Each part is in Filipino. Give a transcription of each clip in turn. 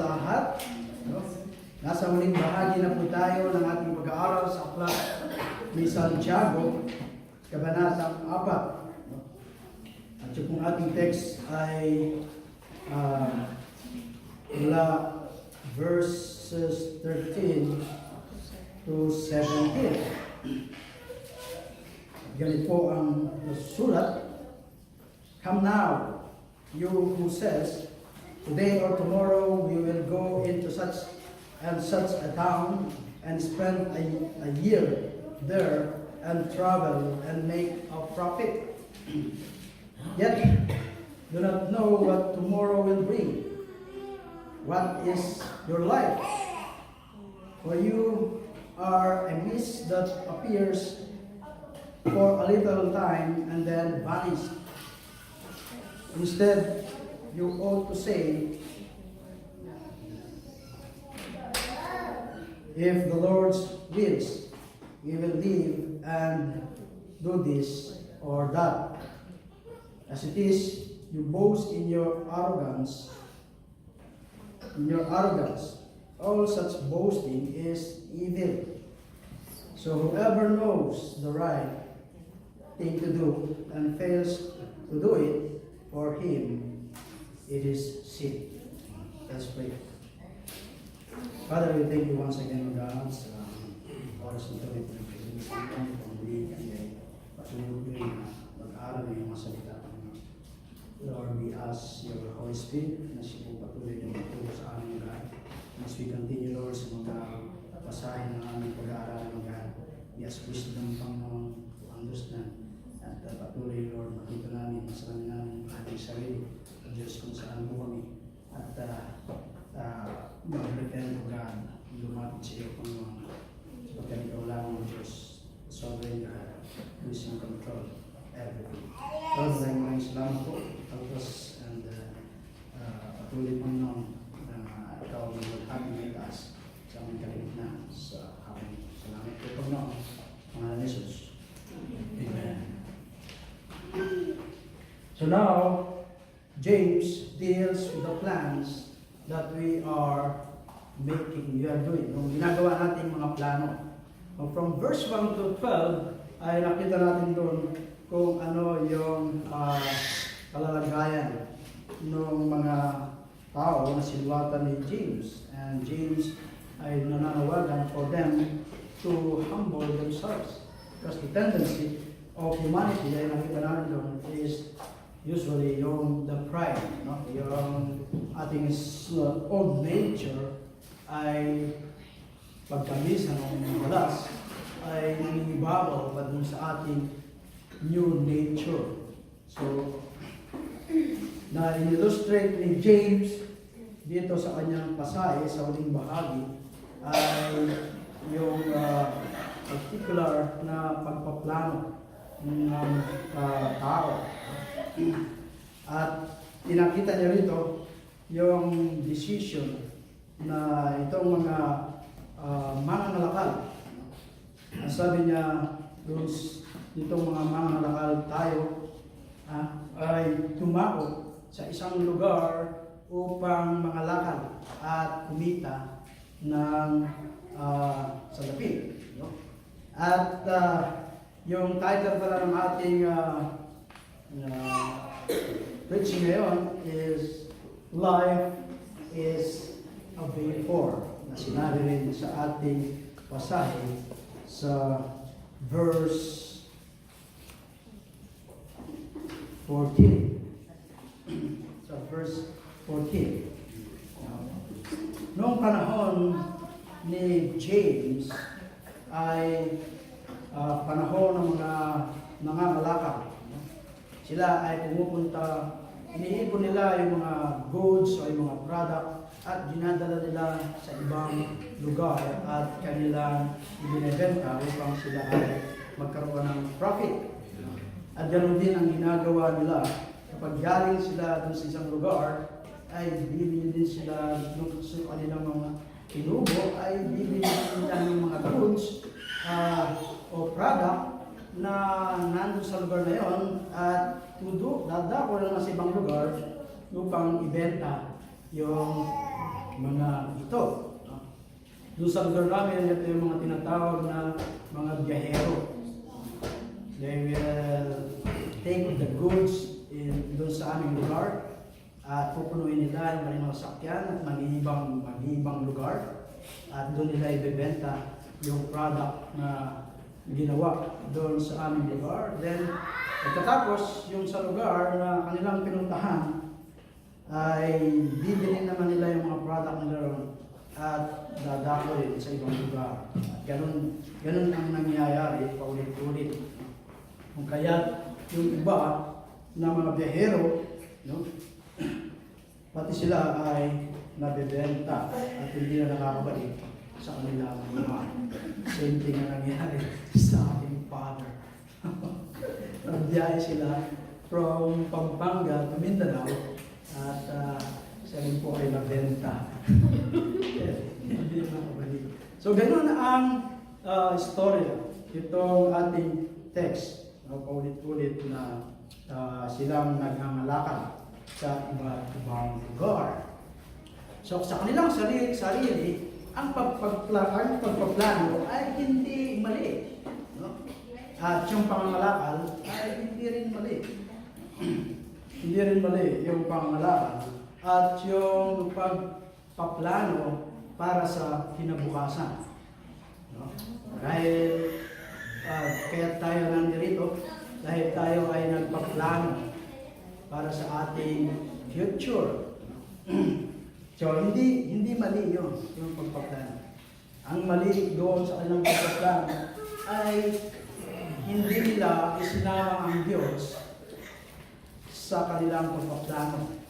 lahat. No? Nasa muling bahagi na po tayo ng ating pag-aaral sa aklat ni Santiago, Kabanatang 4. No? At yung ating text ay mula verses 13 to 17. Ganito po ang sulat. Come now, you who says, today or tomorrow we will go into such and such a town and spend a year there and travel and make a profit. Yet do not know what tomorrow will bring. What is your life? For you are a mist that appears for a little time and then vanishes. Instead, you ought to say, if the Lord wills, we will live and do this or that. As it is, you boast in your arrogance. All such boasting is evil. So whoever knows the right thing to do and fails to do it, for him it is sin. Let's pray. Father, we thank you once again, God, sa oras nito rin po ng pag-uwi ay patuloy na mag-aaral ng iyong mga salita. Lord, we ask your Holy Spirit na siya po patuloy na magtulong sa amin, God. As we continue, Lord, sa mga pasahin ng aming pag-aaral, God, we ask wisdom, Panginoon, to understand. At patuloy, Lord, makita namin, masalamin namin ang ating sarili, ang Diyos kung saan mo kami. At mag-repent, God, lumapit sa iyo, Panginoon. Sapagkat ikaw lang ang Diyos, sovereign God, who is in control of everything. Lord, maraming salamat po. Help us and patuloy, Panginoon, na ikaw ang maghapin ng taas sa aming kaligtasan sa hapon. Salamat po, Panginoon. Pangalan ni Jesus. Amen. So now, James deals with the plans that we are doing. Yung ginagawa natin mga plano. From verse 1 to 12, ay nakita natin doon kung ano yung kalalagayan ng mga tao na sinuwatan ni James. And James ay nananawagan for them to humble themselves. Because the tendency of humanity ay nakita natin doon is usually yung the pride, no? Yung ating old nature ay pagkabisa ng malas ay nangibabaw pa dun sa ating new nature. So, na illustrate ni James dito sa kanyang pasahe sa huling bahagi ay yung particular na pagpaplano ng tao. At pinakita niya rito yung decision na itong mga mangangalakal. Sabi niya, itong mga mangangalakal tayo ay tumako sa isang lugar upang mangalakal at kumita ng salapi. At yung title pala ng ating preaching ngayon is Life is a Before, na sinabi rin sa ating pasahe sa verse 14. Sa verse 14. Noong panahon ni James ay panahon ng mga nangangalakal. Sila ay pumupunta, iniipon nila yung mga goods o yung mga product at dinadala nila sa ibang lugar at kanilang ibinebenta upang sila ay magkaroon ng profit. At ganoon din ang ginagawa nila. Kapag galing sila dun sa isang lugar, ay bibili din sila sa kanilang mga kinubo, ay bibili nila ng mga goods o product na nandun sa lugar na yon at dadako na sa ibang lugar upang ibenta yung mga ito. Doon sa lugar namin, ito yung mga tinatawag na mga biyahero. They will take the goods doon sa aming lugar at pupunuin nila yung kanilang sakyan at mag-iibang lugar at doon nila ibebenta yung product na ginawa doon sa aming lugar. Then, pagkatapos, yung sa lugar na kanilang pinuntahan ay bibili naman nila yung mga product nila ron at dadakoy sa ibang lugar. At ganun ang nangyayari paulit-ulit. Kung kaya yung iba na mga biyahero, no, pati sila ay nabebenta at hindi na nakakabalik sa kanilang mga. Same thing na nangyari sa ating father. Nagbiyahe sila from Pampanga to Mindanao at siya rin po ay nabenta. Hindi na nakabalik. So ganun ang istorya. Itong ating text. Paulit-ulit na silang naghangalakad sa iba't ibang lugar. So sa kanilang sarili, ang pagpaplano ay hindi mali. No? At yung pangangalakal ay hindi rin mali. Hindi rin mali yung pangangalakal at yung pagpaplano para sa kinabukasan. No? Dahil kaya tayo nandito dahil tayo ay nagpaplano para sa ating future. So, hindi mali yun, yung pagpaplano. Ang mali doon sa kanilang pagpaplano ay hindi nila isinama ang Diyos sa kanilang pagpaplano.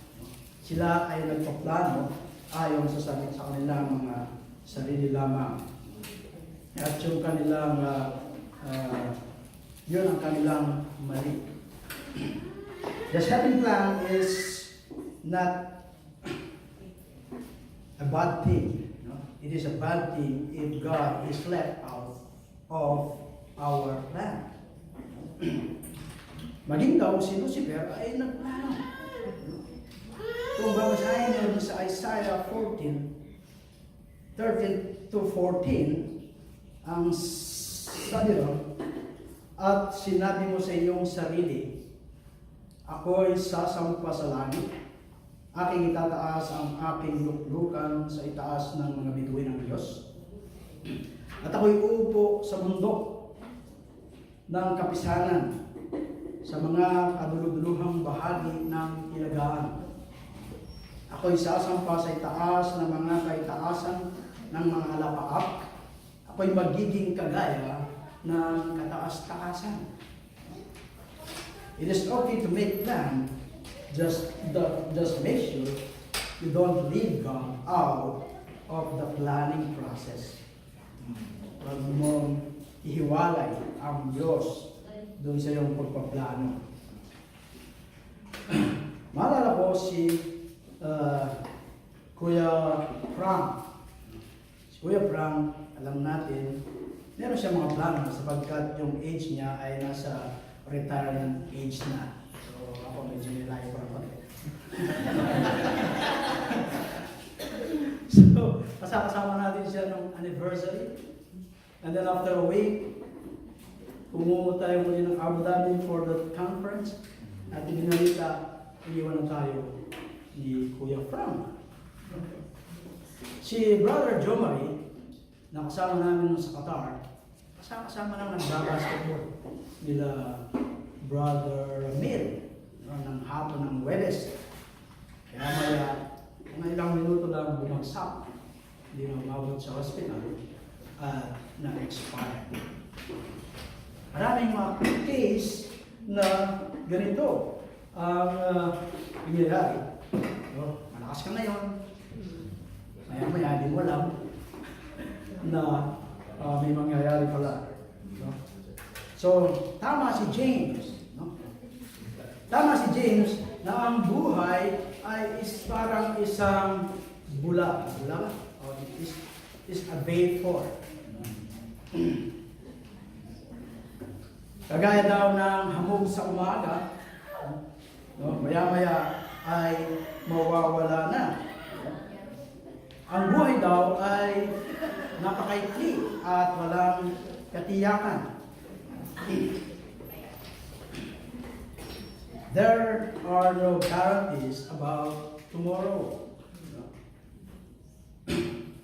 Sila ay nagpaplano ayon sa kanilang mga sarili lamang. At yung kanilang yun ang kanilang mali. The setting plan is not a bad thing. No? It is a bad thing if God is left out of our plan. Maging daw si Lucifer ay nagplano. Kung babasahin niyo sa Isaiah 14, 13 to 14, ang sabi ron, at sinabi mo sa iyong sarili, ako'y sasampa sa langit, aking itataas ang aking luklukan sa itaas ng mga bituin ng Diyos, at ako'y uupo sa bundok ng kapisanan sa mga kaduluduluhang bahagi ng ilagaan. Ako'y sasampa sa itaas ng mga kaitaasan ng mga alapaap, ako'y magiging kagaya ng kataas-taasan. It is okay to make plan, just make sure you don't leave God out of the planning process. Huwag mong ihiwalay ang Diyos doon sa iyong pagpaplano. Maalala ko si Kuya Frank. Si Kuya Frank, alam natin, meron siya mga plano sapagkat yung age niya ay nasa retirement age na. So ako medyo nilayo pa rin. So kasama natin siya nung anniversary. And then after a week, pumunta tayo muli ng Abu Dhabi for the conference. At ibinalita, iniwan na tayo ni Kuya Frank. Si Brother Jomari, na kasama namin sa Qatar, kasama nang nagbabasketball nila Brother Ramil ng hapon ng Webes. Kaya mga ilang minuto lang bumagsak, hindi na umabot sa hospital at na-expire. Maraming mga case na ganito ang nangyayari. Malakas ka ngayon, maya-maya di mo alam na may mangyayari pala. No? So, tama si James. No? Tama si James na ang buhay ay parang isang bula. Bula? O is a vapor. Kagaya daw ng hamog sa umaga, no? Maya-maya ay mawawala na. Ang buhay daw ay napakaikli at walang katiyakan. There are no guarantees about tomorrow.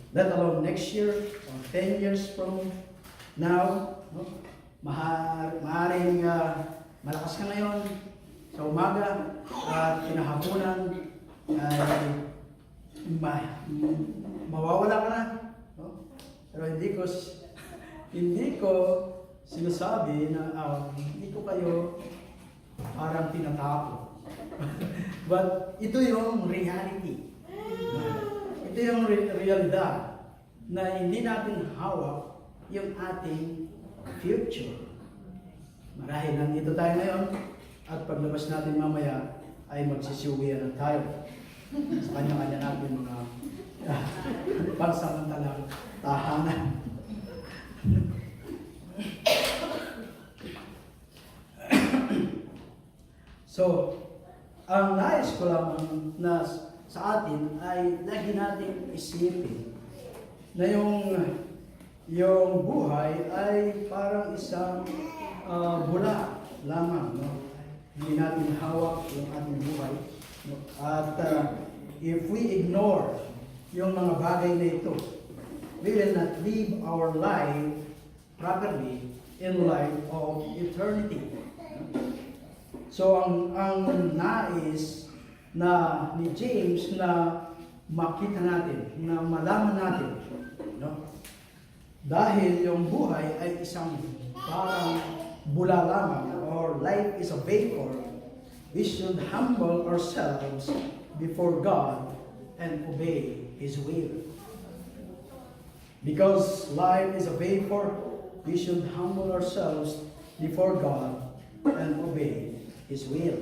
Let alone next year or 10 years from now. Maaaring malakas ka ngayon sa umaga at kinahaponan ay mawawala ka na. Pero hindi ko sinasabi na hindi ko kayo parang tinatapo. But ito yung reality. Ito yung realidad na hindi natin hawak yung ating future. Marahil nandito tayo ngayon at paglabas natin mamaya ay magsisiwian na tayo sa kanya-kanya natin mga pansamantalang tahanan. So, ang nais ko lamang na sa atin ay lagi natin isipin na yung buhay ay parang isang bula lamang. No? Hindi natin hawak yung ating buhay. No? At if we ignore yung mga bagay na ito, we will not live our life properly in light of eternity. So ang nais na ni James na makita natin, na malaman natin, no? Dahil yung buhay ay isang parang bula lamang, or life is a vapor, we should humble ourselves before God and obey His will. Because life is a vapor, we should humble ourselves before God and obey His will.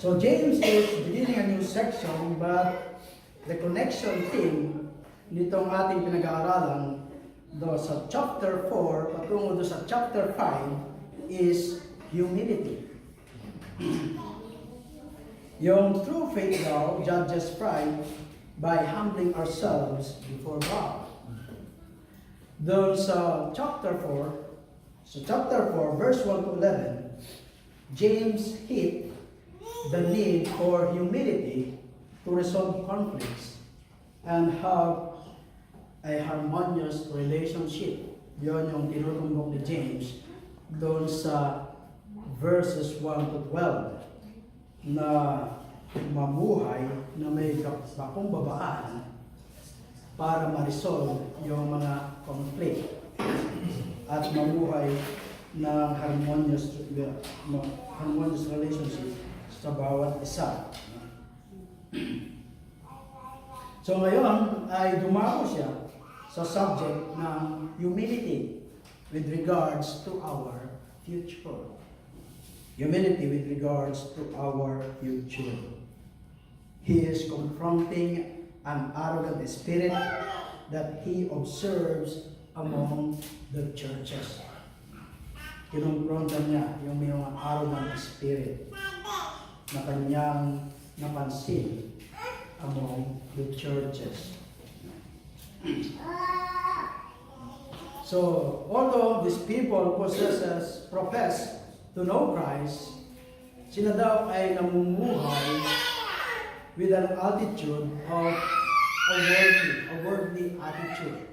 So James is beginning a new section, but the connection theme nitong ating pinag-aaralan sa chapter 4 patungo sa chapter 5 is humility. Yung true faith daw judges pride by humbling ourselves before God. Doon sa chapter 4, verse 1 to 11, James hit the need for humility to resolve conflicts and have a harmonious relationship. Yun yung tinutumbok ni James doon sa verses 1 to 12 na mabuhay na may kapakumbabaan para ma-resolve yung mga conflict at mabuhay ng harmonious relationship sa bawat isa. So ngayon ay dumako siya sa subject ng humility with regards to our future. Humility with regards to our future. He is confronting an arrogant spirit that he observes among the churches. Kinumprontan niya yung may mga arrogant spirit na kanyang napansin among the churches. So, although these people profess to know Christ, sila daw ay namumuhay with an attitude of a worldly attitude.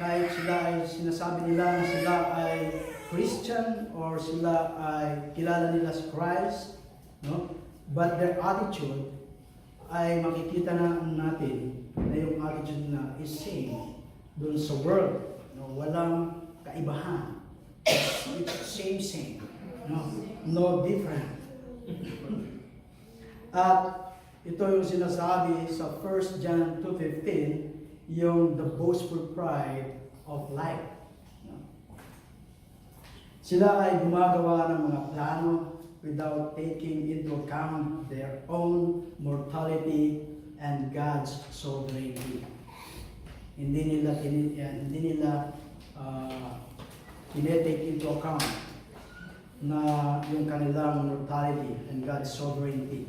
Kahit sila ay sinasabi nila na sila ay Christian or sila ay kilala nila sa Christ, no? But their attitude ay makikita natin na yung attitude na is same doon sa world. No? Walang kaibahan. It's same. No different. At ito yung sinasabi sa 1 John 2:15, yung the boastful pride of life. Sila ay gumagawa ng mga plano without taking into account their own mortality and God's sovereignty. Hindi nila tinetake into account na yung kanilang mortality and God's sovereignty.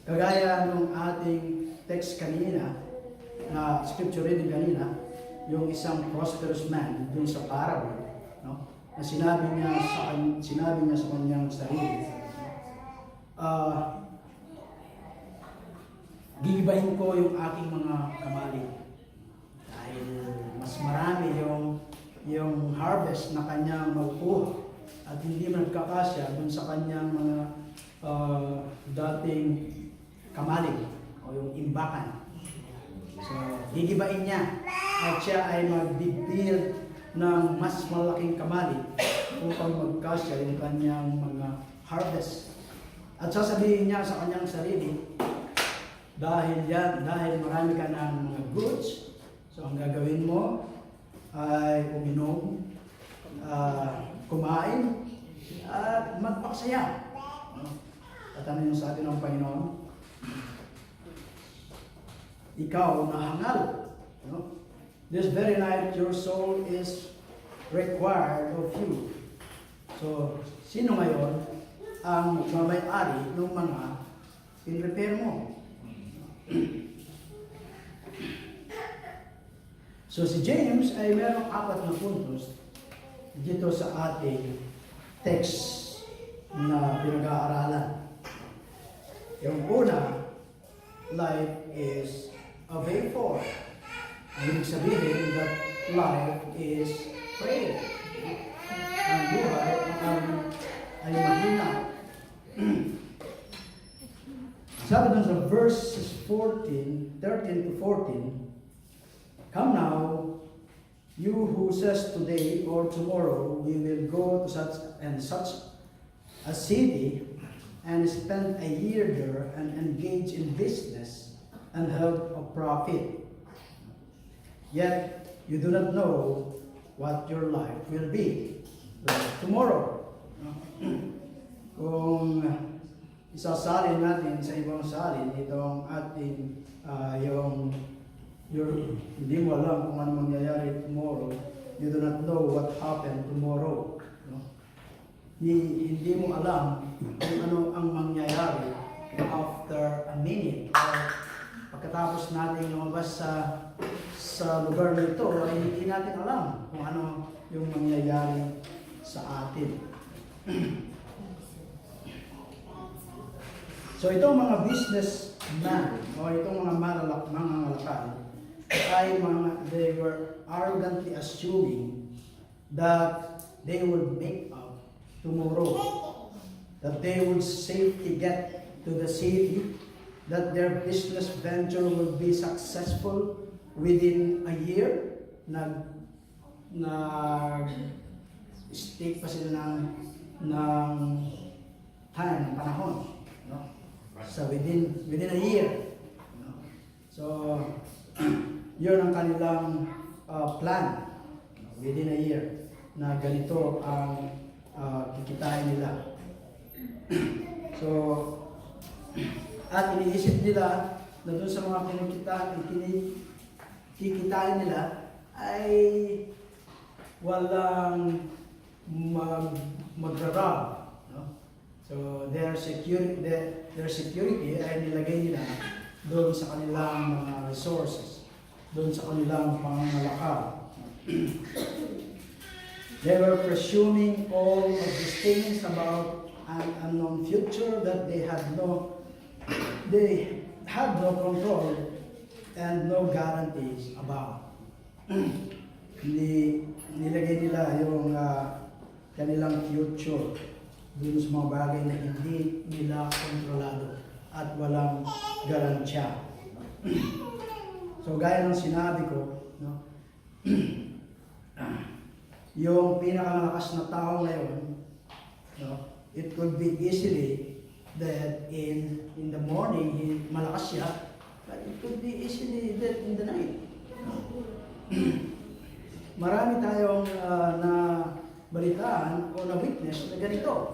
Kagaya nung ating text kanina, na scripture reading kanina, yung isang prosperous man dun sa parable, no? Na sinabi niya sa kanyang sarili, gigibahin ko yung aking mga kamali dahil mas marami yung harvest na kanyang makukuha at hindi man nagkakasya dun sa kanyang mga dating kamali o yung imbakan. So, gigibain niya at siya ay mag-build ng mas malaking kamali upang magkasya yung kanyang mga harvest. At sasabihin niya sa kanyang sarili, dahil marami ka ng mga goods, so ang gagawin mo ay uminom, kumain, at magpaksaya. At ano yung sabi ng Panginoon? Ikaw nahangal. No? This very night, your soul is required of you. So, sino ngayon ang magmamay-ari ng mga in-repair mo? So, si James ay merong 4 na puntos dito sa ating text na pinag-aaralan. Yung una, life is a vapor. Ang ibig sabihin that life is prayer. Ang buhay ay mahina. Sabi dun sa verses 13 to 14, come now, you who says today or tomorrow we will go to such and such a city and spend a year there and engage in business and have a profit. Yet you do not know what your life will be tomorrow. Kung isasalin natin sa ibang salin itong ating hindi mo alam kung ano mangyayari tomorrow, you do not know what happened tomorrow. No? Hindi mo alam kung ano ang mangyayari after a minute. Pagkatapos natin lumabas sa lugar nito, ay hindi natin alam kung ano yung mangyayari sa atin. So itong mga businessman o itong mga mangangalakal ay they were arrogantly assuming that they would make up tomorrow, that they would safely get to the city, that their business venture will be successful within a year. Nag-stake pa sila ng time, ng panahon. No? So within a year. No? So, yun ang kanilang plan. Within a year na ganito ang kikitain nila. So, at iniisip nila na doon sa mga kikitain nila ay walang magra-rob. No? So their security ay nilagay nila doon sa kanilang mga resources, doon sa kanilang pangangalakal. They were presuming all of these things about an unknown future that they had no control and no guarantees about. Nilagay nila yung kanilang future dun sa mga bagay na hindi nila kontrolado at walang garantiya. So gaya ng sinabi ko, no? Yung pinakamalakas na tao ngayon, no? It could be easily that in the morning malakas siya, but it could be easily that in the night. Marami tayong na balitaan o na witness na ganito.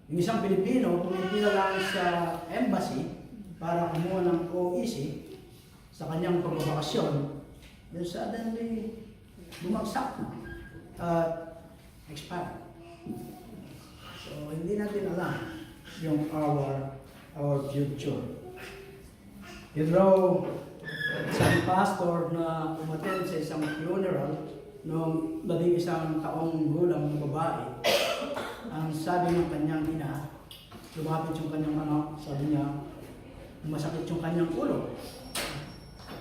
Yung isang Pilipino, pumipila lang sa embassy para kumuha ng OEC sa kanyang pagbabakasyon, then suddenly bumagsak at expired. So hindi natin alam yung our our future. You know, isang pastor na umattend sa isang funeral noong 11 taong gulang na babae, ang sabi ng kanyang ina, lumapit yung kanyang anak, sabi niya, masakit yung kanyang ulo.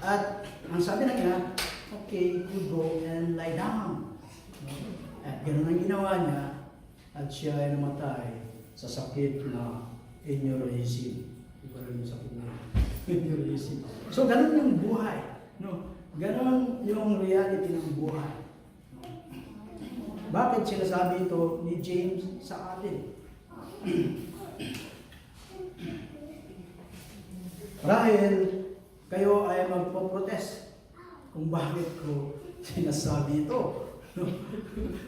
At ang sabi ng ina, okay, you go and lie down. At ganoon ang ginawa niya, at siya ay namatay sa sakit na aneurysm. Iba rin yung sakit na aneurysm. So, ganun yung buhay. No? Ganun yung reality ng buhay. Bakit sinasabi ito ni James sa atin? Dahil kayo ay magpo-protest kung bakit ko sinasabi ito. No?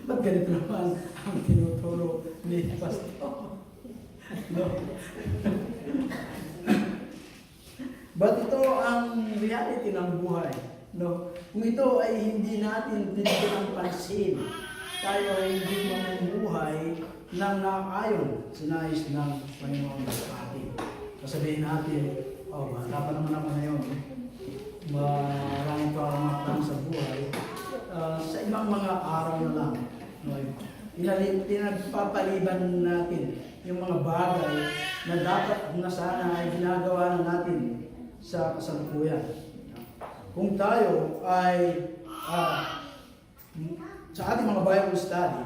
Ba't ganito naman ang tinuturo ni Pastor? No? But ito ang reality ng buhay. No? Kung ito ay hindi natin binigyan ng pansin, tayo ay hindi mamumuhay ng naayon sa nais ng Panginoon sa atin. Sasabihin natin, oh, wala pa naman ako ngayon. Maraming pa akong matang sa buhay. Sa ibang mga araw na lang. No? Pinagpapaliban natin yung mga bagay na dapat na sana ay ginagawa na natin sa kasalukuyan. Kung tayo ay sa ating mga Bible study,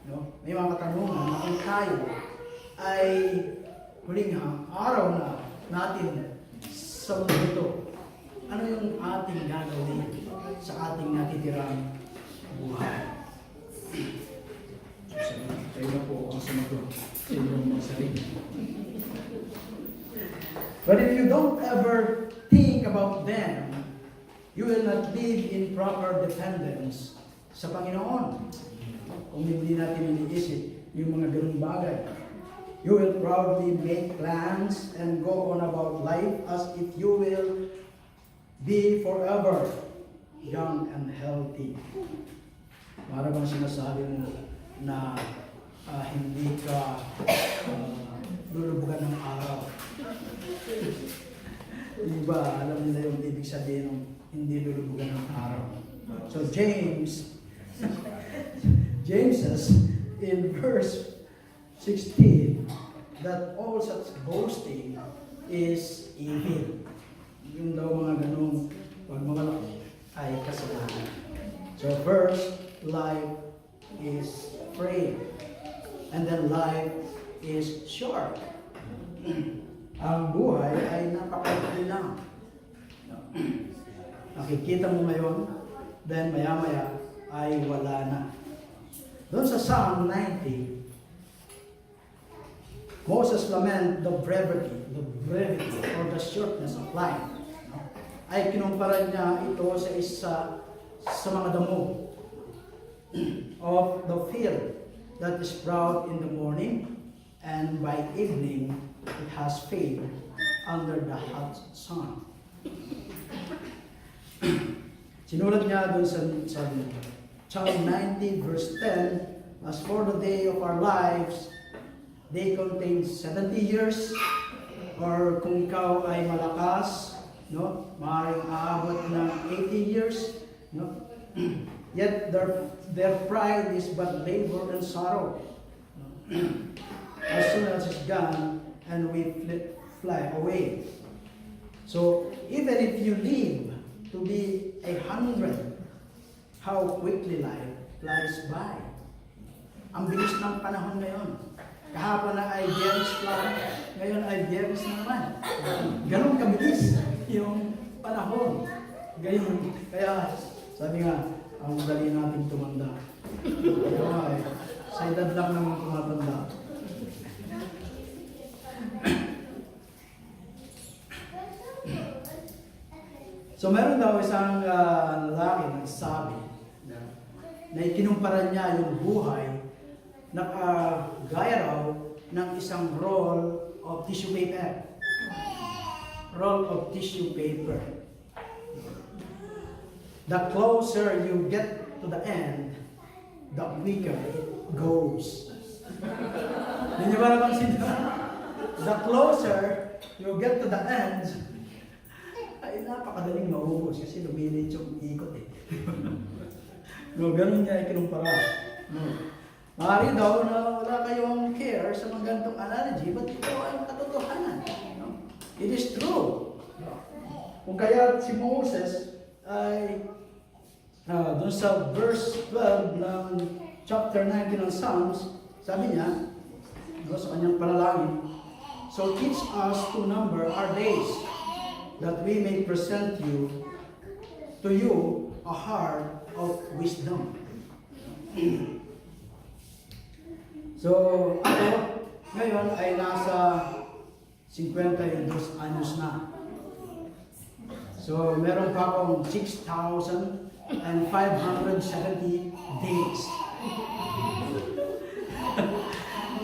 no, may mga katanungan na kung tayo ay huling araw na natin sa mundo ito, ano yung ating gagawin sa ating natitirang buhay? Kayo na po ang sumagot sa inyong mga sarili. But if you don't ever think about them, you will not live in proper dependence sa Panginoon. Kung hindi natin iniisip yung mga ganung bagay, you will probably make plans and go on about life as if you will be forever young and healthy. Para bang sinasabi mo na hindi ka lulubugan ng araw. Diba, alam nila yung ibig sabihin ng hindi lulubugan ng araw. So James says in verse 16 that all such boasting is evil. Yung daw mga ganong pagmamalaki ay kasalanan. So first, life is free. And then life is short. Ang buhay ay napakaikli lang. Nakikita mo ngayon, then maya-maya ay wala na. Doon sa Psalm 90, Moses lament the brevity or the shortness of life. Ay kinumpara niya ito sa mga damo of the field that is sprout in the morning, and by evening it has faded under the hot sun. Sinulat niya doon sa Psalm 90 verse 10, as for the day of our lives, they contain 70 years, or kung ikaw ay malakas, no, maaaring aabot ng 80 years, no? Yet their pride is but labor and sorrow. As soon as it's gone, and we fly away. So even if you live to be 100, how quickly life flies by. Ang bilis ng panahon ngayon. Kahapon na ay Biyernes lang, ngayon ay Biyernes naman. Ganon kabilis yung panahon. Gayon. Kaya sabi nga, ang dali natin tumanda. Kaya sa edad lang naman tumatanda. So meron daw isang lalaki na sabi na ikinumpara niya yung buhay na gaya raw ng isang roll of tissue paper. Roll of tissue paper. The closer you get to the end, the quicker it goes. Hindi ba naman sila? The closer you get to the end, ay napakadaling maubos kasi lumilit yung ikot eh. No, ganun niya ikinumpara. No. Maaari daw na wala kayong care sa mga ganitong analogy, but ito ay katotohanan. No? It is true. Kung kaya si Moses ay doon sa verse 12 ng chapter 19 ng Psalms, sabi niya, no, sa kanyang panalangin, so teach us to number our days, that we may present to you a heart of wisdom. So, ako ngayon ay nasa 52 anyos na. So, meron pa akong 6,570 days.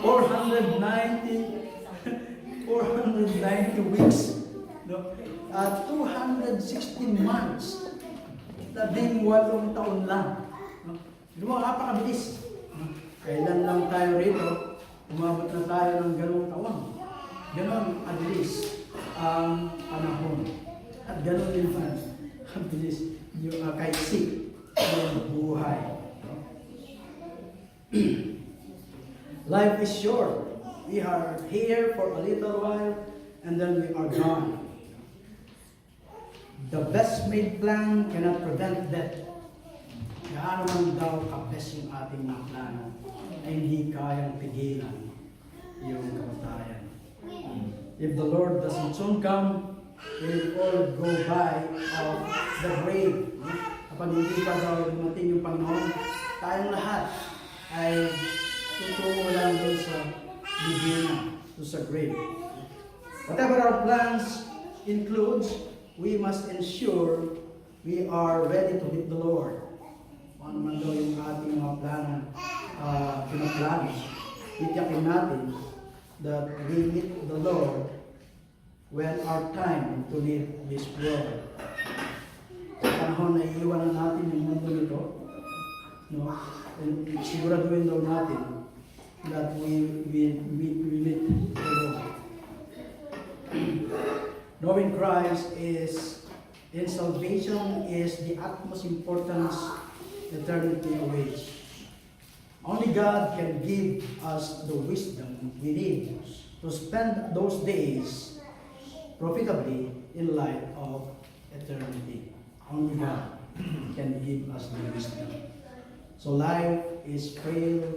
490 weeks. No? At 216 months. 18 taon lang. No? Napakabilis. No? Kailan lang tayo rito, umabot na tayo ng ganong taon. Ganon abilis ang panahon. At ganon din man, abilis yung kahit sick yung buhay. Life is short. We are here for a little while and then we are gone. The best made plan cannot prevent death. Gaano man daw ka-best yung ating mga plano ay hindi kayang pigilan yung kamatayan. If the Lord doesn't soon come, we will all go by of the grave. Kapag hindi pa daw dumating yung Panginoon, tayong lahat ay tutungo lang doon sa bibina, doon sa grave. Whatever our plans includes, we must ensure we are ready to meet the Lord. Ano man daw yung ating mga plano, pinaplano, itiyakin natin that we meet the Lord when our time to leave this world. Sa panahon na iiwanan natin yung mundo nito, no? And siguraduhin daw natin that we meet the Lord. Knowing Christ in salvation is the utmost importance eternity awaits. Only God can give us the wisdom we need to spend those days profitably in light of eternity. Only God can give us the wisdom. So life is frail,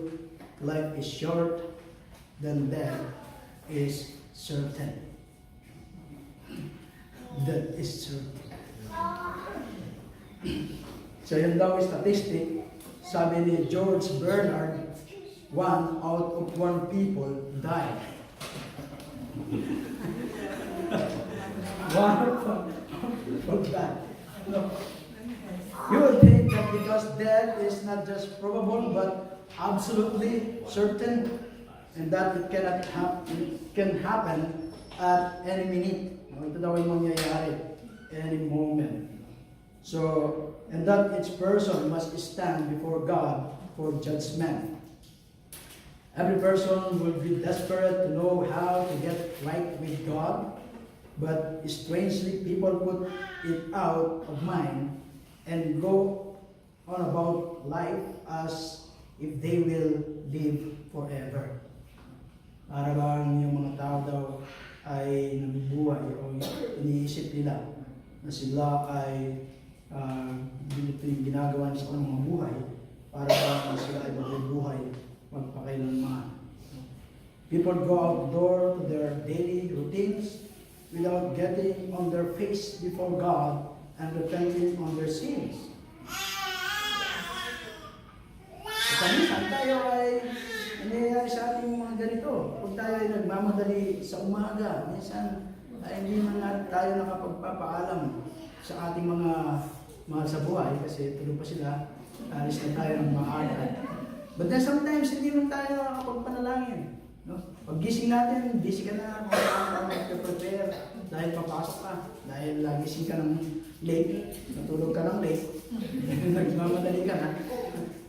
life is short, then death is certain. That is certain. So yun daw statistic, sabi ni George Bernard, 1 out of 1 people died. 1 of that. No. You would think that because death is not just probable but absolutely certain, and that it can happen at any minute. Ito daw yung mangyayari any moment. So, and that each person must stand before God for judgment. Every person will be desperate to know how to get right with God, but strangely people put it out of mind and go on about life as if they will live forever. Para bang yung mga tao daw ay nabubuhay o iniisip nila na sila ay ito yung ginagawa sa kanilang mga buhay para sila ay mabubuhay magpakailanman. People go outdoor to their daily routines without getting on their face before God and repenting on their sins. So minsan tayo ay nangyayari sa ating mga ganito. Kung tayo ay nagmamadali sa umaga, minsan ay hindi man tayo nakapagpapaalam sa ating mga mahal sa buhay kasi tulog pa sila, alis na tayo ng maaga. But then sometimes hindi man tayo nakakapagpanalangin. No? Pag gising natin, busy ka na, mag-prepare dahil papasok ka, dahil gising ka ng late, natulog ka ng late, nagmamadali ka na,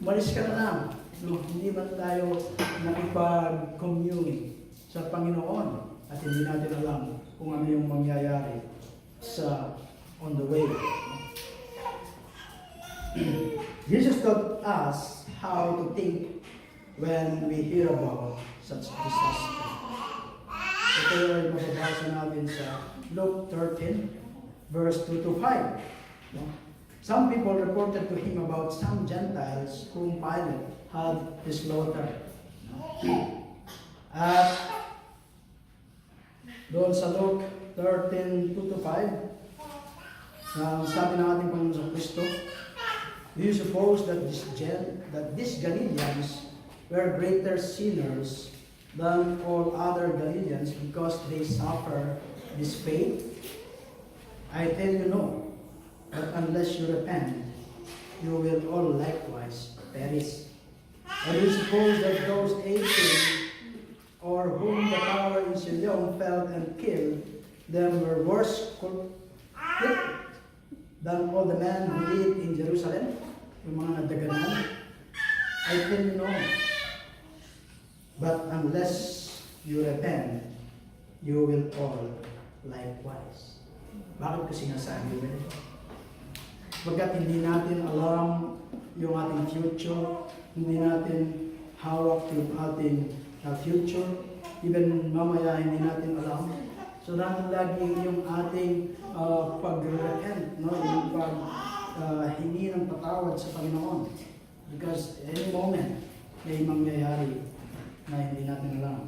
umalis ka na lang. No? Hindi man tayo nakipag-commune sa Panginoon at hindi natin alam kung ano yung mangyayari on the way. Jesus taught us how to think when we hear about such disaster. Ito ay mababasa natin sa Luke 13, verse 2 to 5. No? Some people reported to him about some Gentiles whom Pilate had slaughtered. At doon sa Luke 13, 2 to 5, sabi ng ating Panginoon Kristo, do you suppose that these Galileans were greater sinners than all other Galileans because they suffer this fate? I tell you no, but unless you repent, you will all likewise perish. Or do you suppose that those 18 or whom the power in Siloam felled and killed them were worse culprit than all the men who lived in Jerusalem? Yung mga nadaganan? I tell you no. But unless you repent, you will all likewise. Bakit ko sinasabi yun? Pagkat hindi natin alam yung ating future, hindi natin hawak yung ating future, even mamaya hindi natin alam. So lagi yung ating pag-repent, no? Yung hingi ng patawad sa Panginoon. Because any moment, may mangyayari na hindi natin alam.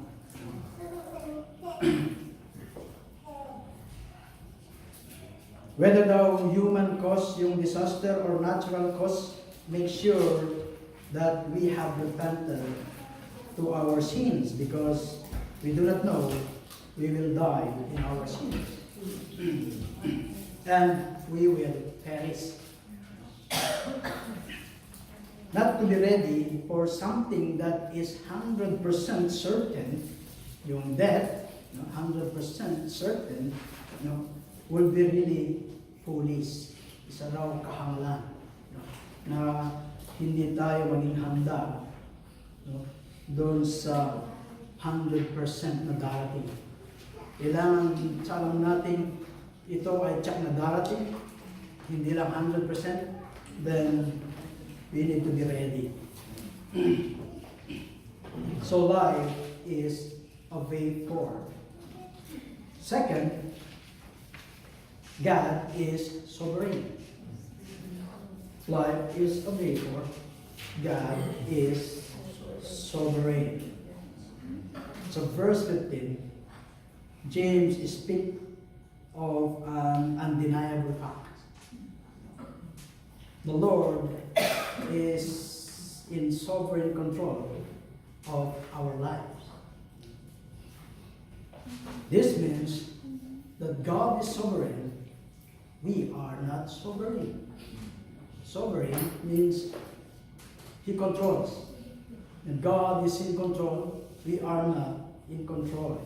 Whether daw human cause yung disaster or natural cause, make sure that we have repented to our sins because we do not know we will die in our sins. And we will perish. Not to be ready for something that is 100% certain, yung death, 100% certain, will be really foolish. Isa raw kahangalan, na hindi tayo maging handa doon sa 100% na darating. Kailangan salam natin ito ay tsak na darating, hindi lang 100%, then we need to be ready. So life is a way forward. Second, God is sovereign. Life is a way forward. God is sovereign. So verse 15, James speaks of an undeniable fact. The Lord is in sovereign control of our lives. This means that God is sovereign. We are not sovereign. Sovereign means He controls. And God is in control. We are not in control.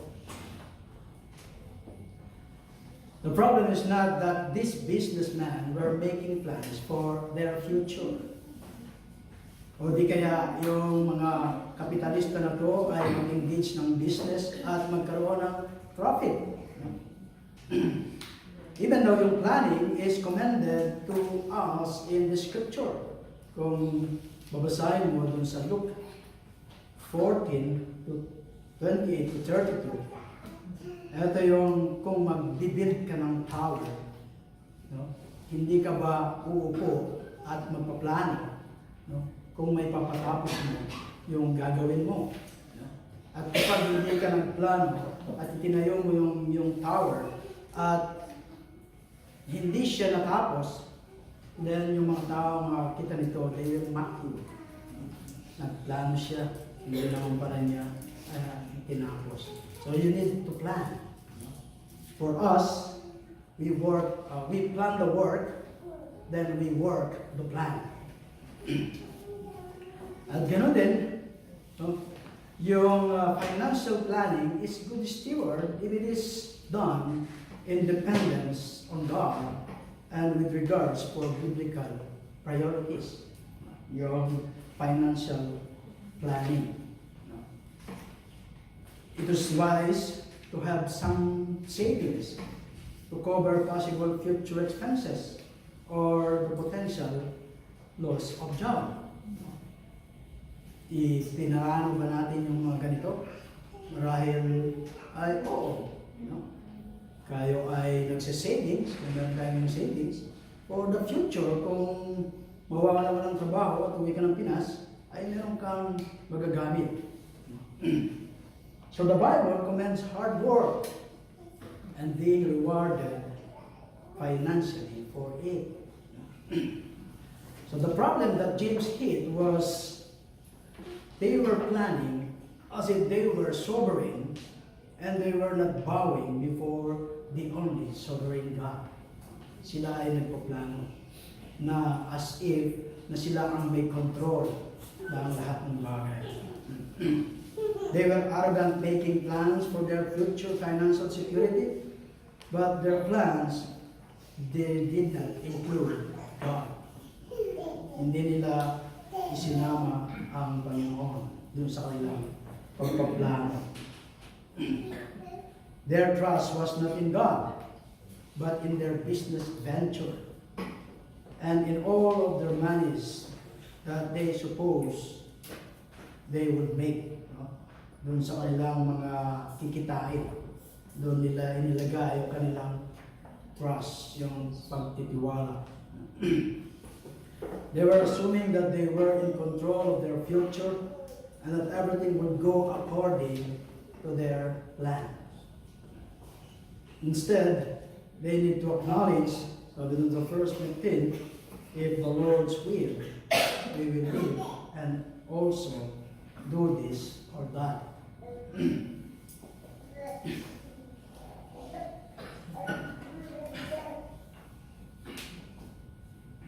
The problem is not that these businessmen were making plans for their future. O di kaya yung mga kapitalista na to ay mag-engage ng business at magkaroon ng profit. Even though yung planning is commended to us in the scripture. Kung babasahin mo dun sa Luke 14 to 28 to 32, ito yung kung mag-build ka ng tower, hindi ka ba uupo at magpaplano, kung may papatapos mo yung gagawin mo. At kapag hindi ka nagplano at itinayo mo yung tower at hindi siya natapos, then yung mga tao makakita nito, they will mock you. Nagplano siya, hindi naman pala niya tinapos. So you need to plan. For us, we plan the work, then we work the plan. At gano'n din, yung financial planning is good steward if it is done in dependence on God and with regards for biblical priorities. Yung financial planning. It is wise to have some savings to cover possible future expenses or the potential loss of job. Pinaraan ba natin yung mga ganito? Marahil ay oo. No? Kayo ay nagsisavings, kung meron tayong savings, for the future, kung mawawala mo ng trabaho at uwi ka ng Pinas, ay meron kang magagamit. So the Bible commends hard work and being rewarded financially for it. So the problem that James hit was they were planning as if they were sovereign and they were not bowing before the only sovereign God. Sila ay nagpaplano na as if na sila ang may control ng lahat ng bagay. They were arrogant, making plans for their future financial security, but their plans, they did not include God. Hindi nila isinama ang Panginoon dun sa kanilang pagpaplano. Their trust was not in God, but in their business venture and in all of their monies that they suppose they would make. No? Doon sa kanilang mga kikitain, doon nila inilagay yung kanilang trust, yung pagtitiwala. They were assuming that they were in control of their future and that everything would go according to their plans. Instead, they need to acknowledge, sabi dun sa verse 15, if the Lord's will, we will live and also do this or that.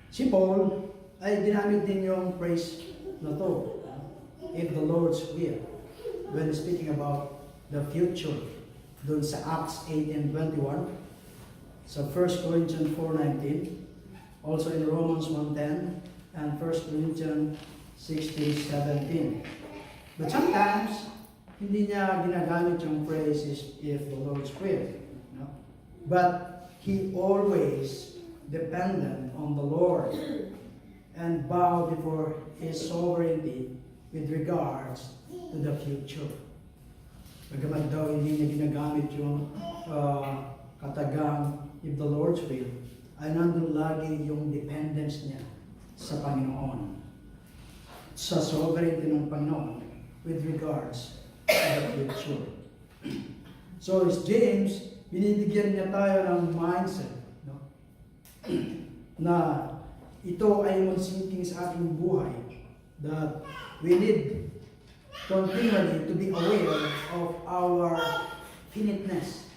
Si Paul ay ginamit din yung phrase na to, if the Lord's will, when speaking about the future, doon sa Acts 18:21, sa 1 Corinthians 4:19, also in Romans 1:10, and 1 Corinthians 16:17. But sometimes, hindi niya ginagamit yung phrase if the Lord's will. No? But he always dependent on the Lord and bow before His sovereignty with regards to the future. Bagamat daw hindi niya ginagamit yung katagang if the Lord's will, ay nandun lagi yung dependence niya sa Panginoon, sa sovereignty ng Panginoon with regards to the future. So as James, binibigyan niya tayo ng mindset, no? Na ito ay magsinking sa ating buhay, that we need continually to be aware of our finiteness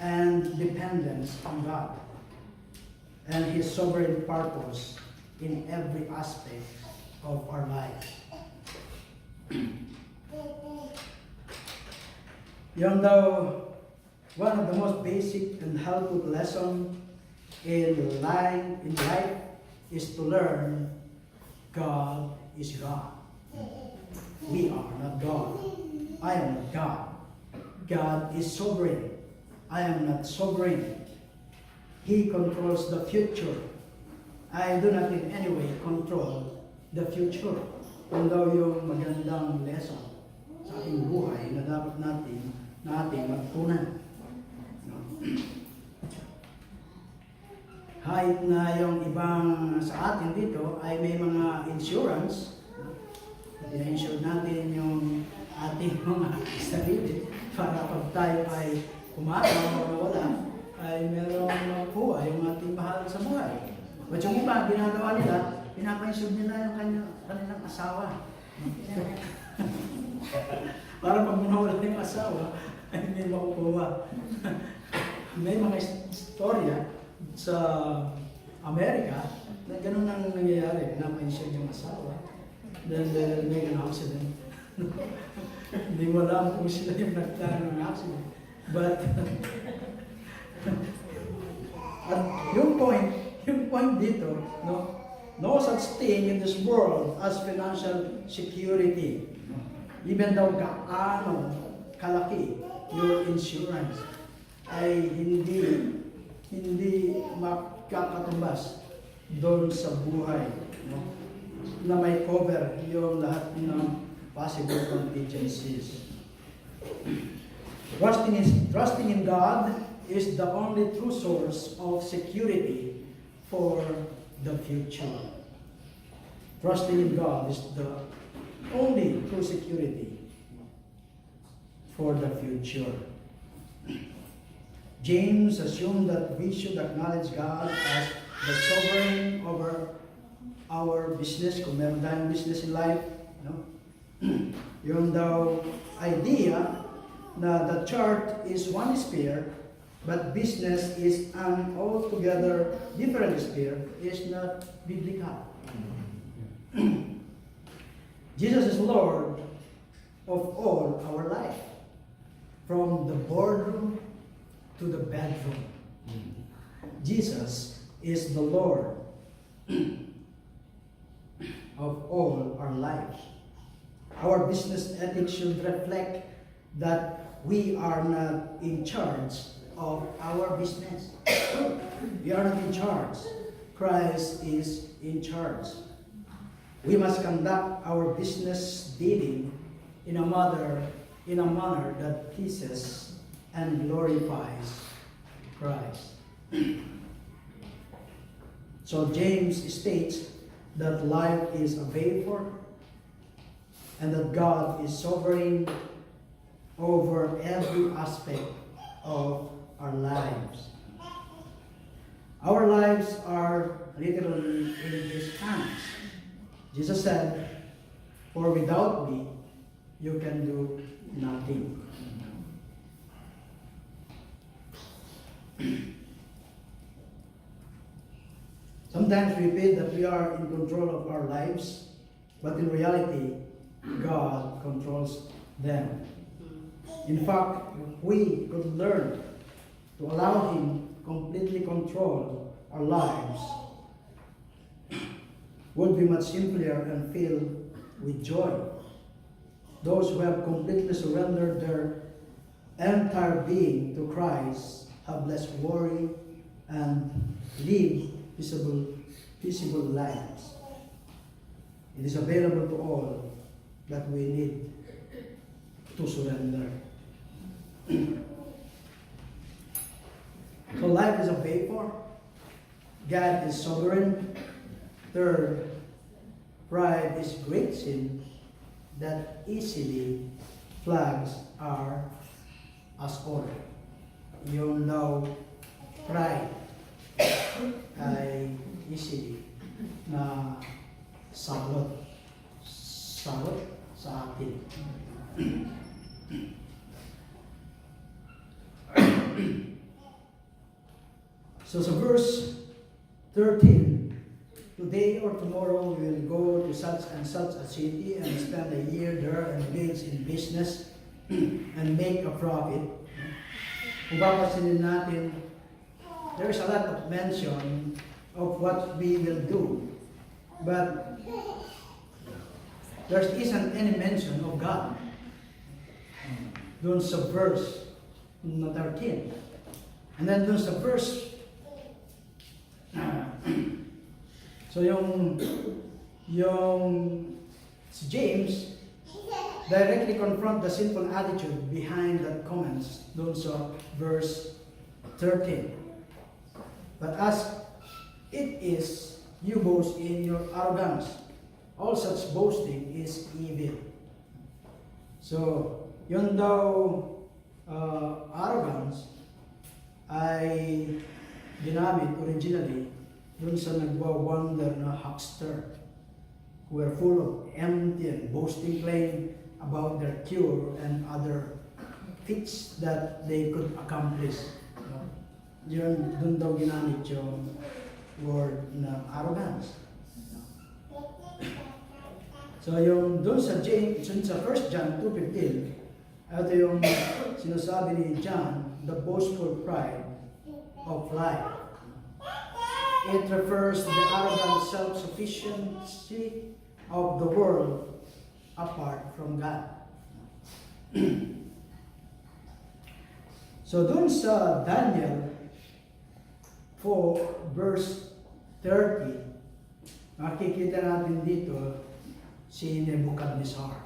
and dependence on God and His sovereign purpose in every aspect of our lives. Yan daw, one of the most basic and helpful lesson in life is to learn God is God. We are not God. I am not God. God is sovereign. I am not sovereign. He controls the future. I do not in any way control the future. Kung daw yung magandang lesson sa ating buhay na dapat natin magtunan. No? Kahit na yung ibang sa atin dito ay may mga insurance, ina-insure natin yung ating mga sarili para pag tayo ay kumakaw o wala, ay merong kuha yung ating mahal sa buhay. But yung iba, ginagawa nila, pinapa-insure nila yung kanilang asawa. Para pag nawala yung asawa, ay hindi makukuha. May mga istorya sa Amerika na ganun ang nangyayari, pinapa-insure yung asawa. Then there may an accident. Hindi mo alam kung sila yung nagplano ng accident. But, at yung point dito, no such thing in this world as financial security. Even daw gaano kalaki your insurance ay hindi makakatumbas doon sa buhay, no? Na may cover yung lahat ng possible contingencies. Trusting in God is the only true source of security for the future. Trusting in God is the only true security for the future. James assumed that we should acknowledge God as the sovereign over our business, kung meron tayong business in life, no? Yung daw idea na the church is one sphere, but business is an altogether different sphere is not biblical. Jesus is Lord of all our life, from the boardroom to the bedroom. Jesus is the Lord of all our lives. Our business ethics should reflect that we are not in charge of our business. We are not in charge. Christ is in charge. We must conduct our business dealing in a manner that pleases and glorifies Christ. So James states that life is a vapor and that God is sovereign over every aspect of our lives. Our lives are literally in His hands. Jesus said, "For without me, you can do nothing." Sometimes we feel that we are in control of our lives, but in reality, God controls them. In fact, if we could learn to allow Him completely control our lives, would be much simpler and filled with joy. Those who have completely surrendered their entire being to Christ have less worry and live peaceable lives. It is available to all that we need to surrender. So life is a vapor. God is sovereign. Third, pride is great sin that easily flags are as order. Yung daw pride ay easily na salot sa atin. So sa verse 13, today or tomorrow we will go to such and such a city and spend a year there and engage in business and make a profit. Kung papasinin natin, there is a lot of mention of what we will do, but there isn't any mention of God doon sa verse 13. And then doon sa verse so yung si James directly confront the sinful attitude behind that comments doon sa verse 13. But as it is, you boast in your arrogance. All such boasting is evil. So, yun daw arrogance ay ginamit originally dun sa nagwa-wonder na huckster who were full of empty and boasting claim about their cure and other feats that they could accomplish. Yun, dun daw ginamit yung word na arrogance. So yung dun sa James, sa 1 John 2:15, ito yung sinasabi ni John, the boastful pride of life. It refers to the arrogant self-sufficiency of the world apart from God. So dun sa Daniel 4 verse 30, makikita natin dito si Nebuchadnezzar.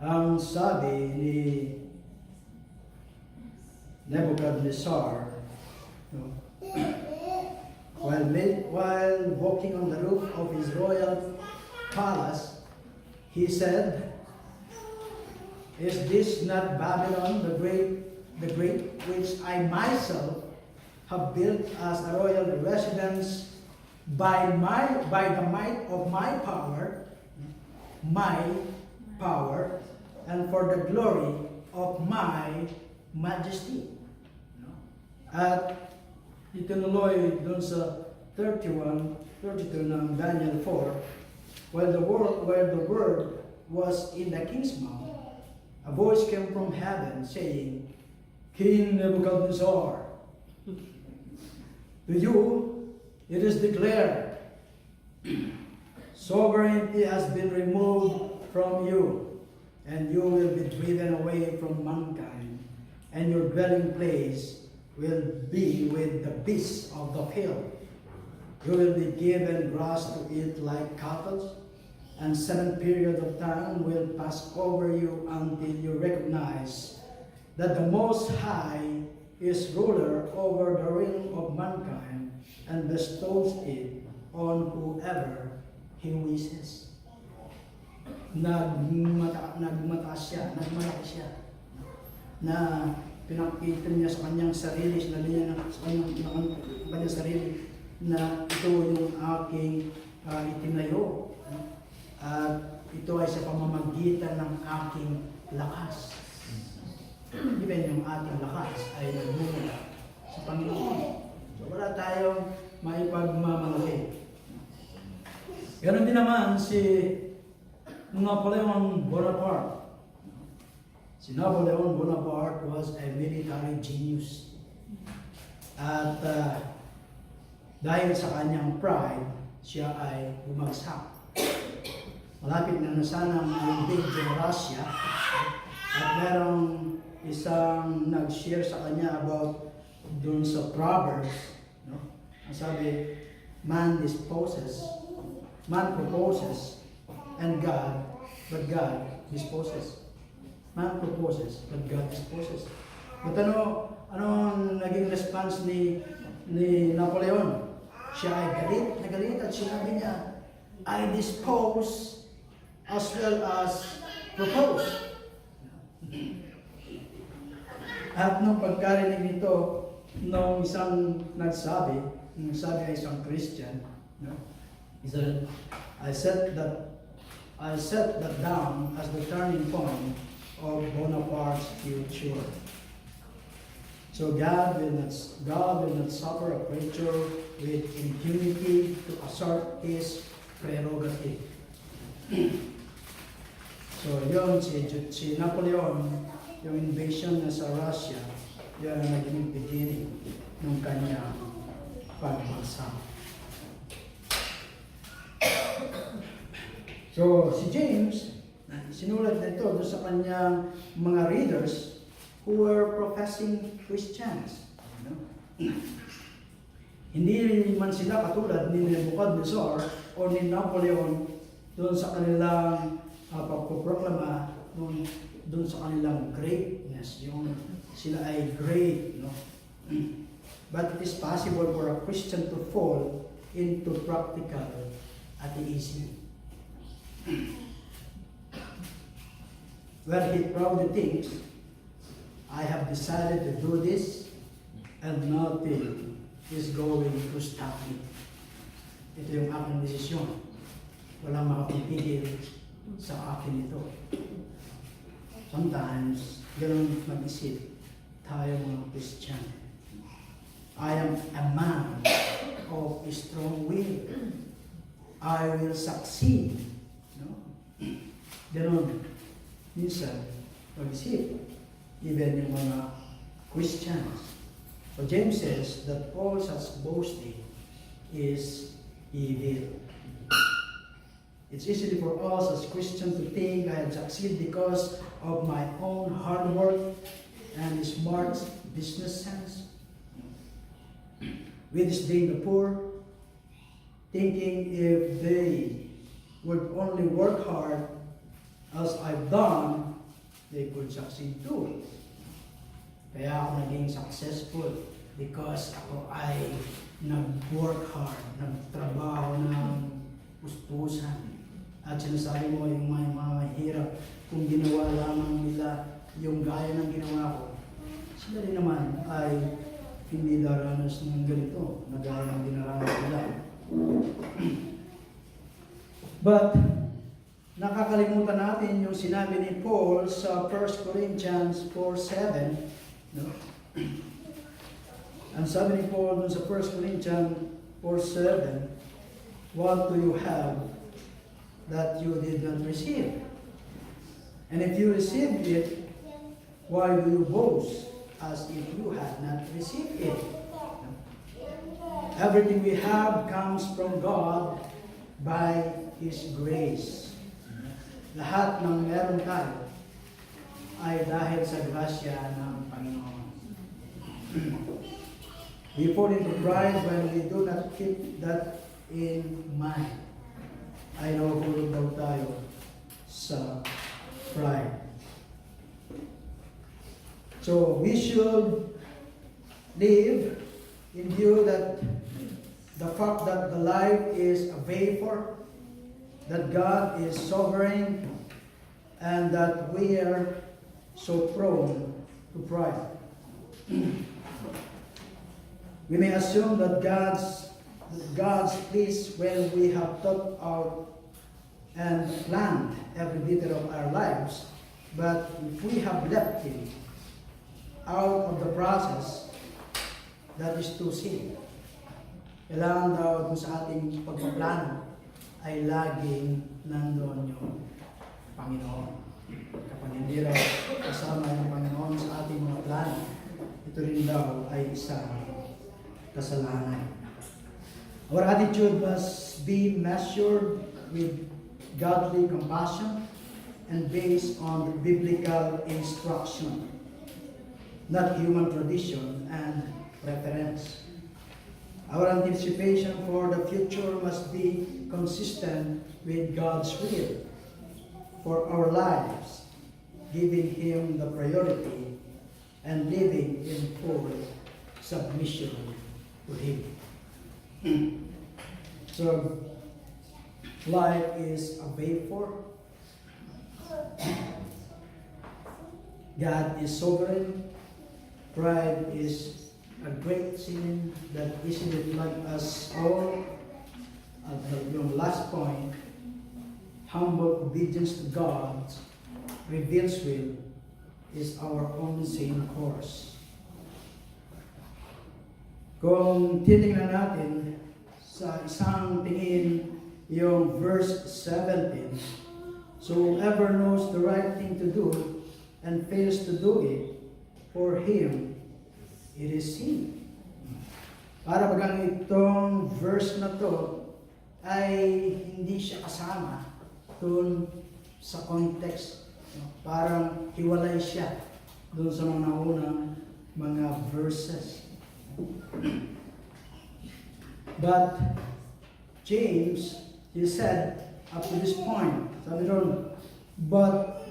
Ang sabi ni Nebuchadnezzar, while walking on the roof of his royal palace, he said, "Is this not Babylon the great, which I myself have built as a royal residence by the might of my power, and for the glory of my majesty." At itinuloy doon sa 32 ng Daniel 4, while the word was in the king's mouth, a voice came from heaven saying, "King Nebuchadnezzar, to you it is declared, sovereignty has been removed from you, and you will be driven away from mankind, and your dwelling place will be with the beasts of the field. You will be given grass to eat like cattle, and 7 periods of time will pass over you until you recognize that the Most High is ruler over the realm of mankind and bestows it on whoever he wishes." Nagmataas siya, nagmalaki siya, na pinakita niya sa kanyang sarili, sinabi niya sa kanyang sarili na ito yung aking itinayo, at ito ay sa pamamagitan ng aking lakas. Even yung ating lakas ay nagmumula sa Panginoon. So wala tayong maipagmamalaki. Ganon din naman si Napoleon Bonaparte. Si Napoleon Bonaparte was a military genius. At dahil sa kanyang pride, siya ay bumagsak. Malapit na sanang invade sa Russia, at merong isang nag-share sa kanya about dun sa Proverbs. Ang sabi, man proposes, but God disposes. Man proposes, but God disposes. But ano ang naging response ni Napoleon? Siya ay galit at sinabi niya, "I dispose as well as propose." At nung pagkarinig nito, nung isang nagsabi ay isang Christian, he said, I set that down as the turning point of Bonaparte's future. So God will not suffer a creature with impunity to assert his prerogative. So yun, si Napoleon, yung invasion niya sa Russia, yun ang naging beginning ng kanyang pagbagsak. So si James, sinulat nito doon sa kanyang mga readers who were professing Christians. Hindi man sila katulad ni Nebuchadnezzar o ni Napoleon doon sa kanilang pagpoproklama, doon sa kanilang greatness, yung sila ay great, no? But it is possible for a Christian to fall into practical atheism, where he proudly thinks, I have decided to do this and nothing is going to stop me. Ito yung aking desisyon. Walang makapipigil sa akin ito. Sometimes, ganun mag-isip tayo mga Christian. I am a man of a strong will. I will succeed. No? Ganun. Minsan, mag-isip. Even yung mga Christians. So James says that all such boasting is evil. It's easy for us as Christians to think I have succeeded because of my own hard work and smart business sense. We disdain the poor, thinking if they would only work hard as I've done, they could succeed too. Kaya ako naging successful because ako ay nag-work hard, nagtrabaho ng puspusan. At sinasabi mo yung mga mahirap, kung ginawa lamang nila yung gaya ng ginawa ko, sila rin naman ay hindi daranas ng ganito na gaya ng dinaranas nila. But, nakakalimutan natin yung sinabi ni Paul sa 1 Corinthians 4:7. No? Ang sabi ni Paul dun sa 1 Corinthians 4:7, what do you have that you did not receive? And if you received it, why do you boast as if you had not received it? Everything we have comes from God by His grace. Lahat ng meron tayo ay dahil sa grasya ng Panginoon. We fall into pride when we do not keep that in mind. Ay nahuhulog daw tayo sa pride. So we should live in view that the fact that the life is a vapor, that God is sovereign, and that we are so prone to pride. We may assume that God's pleased when we have thought out and planned every detail of our lives, but if we have left Him out of the process, that is too sin. Kailangan daw kung sa ating pagpaplano ay laging nandoon yung Panginoon. Kapag hindi raw kasama yung Panginoon sa ating mga plano, ito rin daw ay isang kasalanan. Our attitude must be measured with godly compassion and based on biblical instruction, not human tradition and preference. Our anticipation for the future must be consistent with God's will for our lives, giving Him the priority and living in full submission to Him. So, life is a vapor. God is sovereign. Pride is a great sin that easily like us all. At yung last point, humble obedience to God reveals will is our own same course. Kung titingnan natin sa isang tingin yung verse 17, so whoever knows the right thing to do and fails to do it, for him it is sin. Para bagang itong verse na to ay hindi siya kasama dun sa context. Parang hiwalay siya dun sa mga naunang mga verses. But James, he said up to this point, sabi doon, but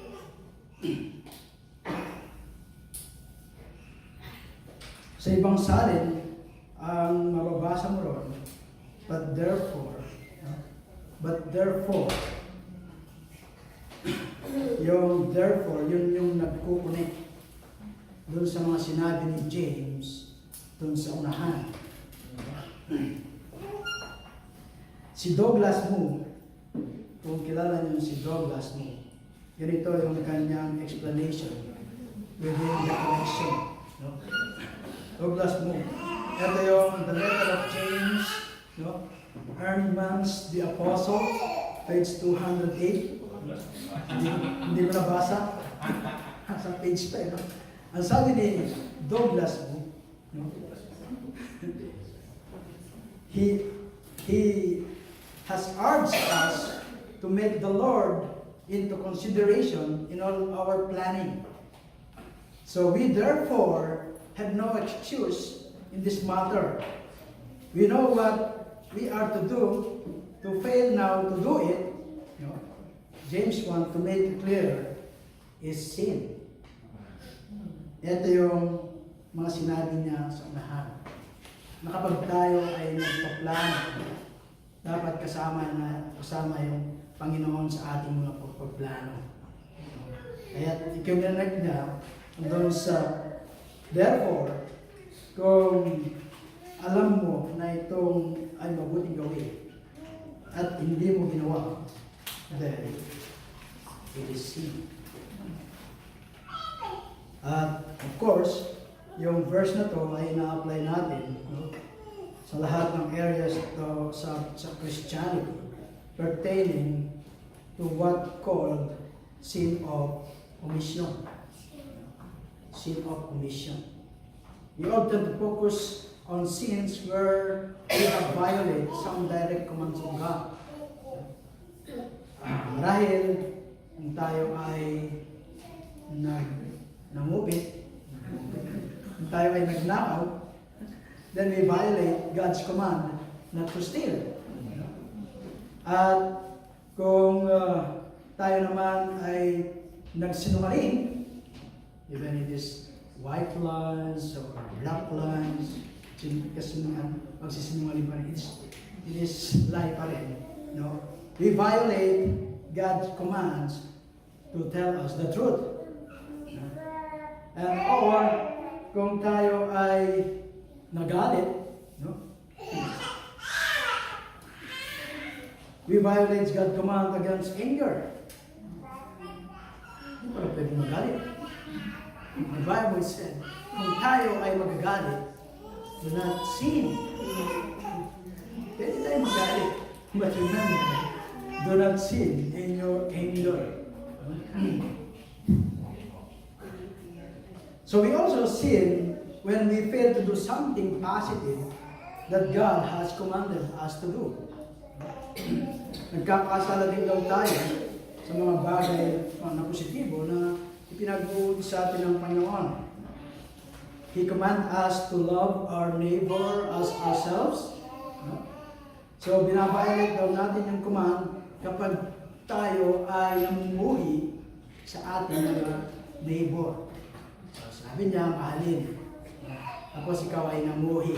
sa ibang salin, ang mababasa mo ron, but therefore, yung therefore, yun yung nagkukunik doon sa mga sinabi ni James doon sa unahan. Si Douglas Moo, kung kilala niyo si Douglas Moo, ganito yung kanyang explanation within the connection. No? Douglas Moo. Ito yung the letter of James, no? Ernmans the Apostle, page 208. Hindi mo nabasa? Sa page pa, no? Ang sabi ni Douglas Moo, no? He has urged us to make the Lord into consideration in all our planning. So we therefore have no excuse in this matter. We know what we are to do. To fail now to do it, James 1, to make it clear, is sin. Ito yung mga sinabi niya sa unahan. Na kapag tayo ay nagpaplano, dapat kasama yung Panginoon sa ating mga pagpaplano. Kaya ikinanag niya doon sa, therefore, kung alam mo na itong ay mabuting gawin at hindi mo ginawa, then it is sin. At of course, yung verse na to ay na-apply natin sa lahat ng areas to, sa Christianity pertaining to what called sin of omission. Sin of omission. We often focus on sins where we have violated some direct commands of God. Marahil kung tayo ay nangupit, kung tayo ay nagnakaw, then we violate God's command not to steal. At kung tayo naman ay nagsinungaling, even it is white lies or black lies, kasi magsisinungaling pa rin, it is lie pa rin. No? We violate God's commands to tell us the truth. And or, kung tayo ay nagalit, we violate God's command against anger. Hindi pala pwede magalit. The Bible said, kung tayo ay magagalit, do not sin. Pwede tayo magalit. But remember, do not sin in your anger. So we also sin when we fail to do something positive that God has commanded us to do. Nagkakasala din daw tayo sa mga bagay na positibo na ipinag-uod sa atin ng Panginoon. He commands us to love our neighbor as ourselves. So binabiolate daw natin yung command kapag tayo ay namumuhi sa ating mga neighbor. Sabi niya, mahalin. Tapos ikaw ay namuhi.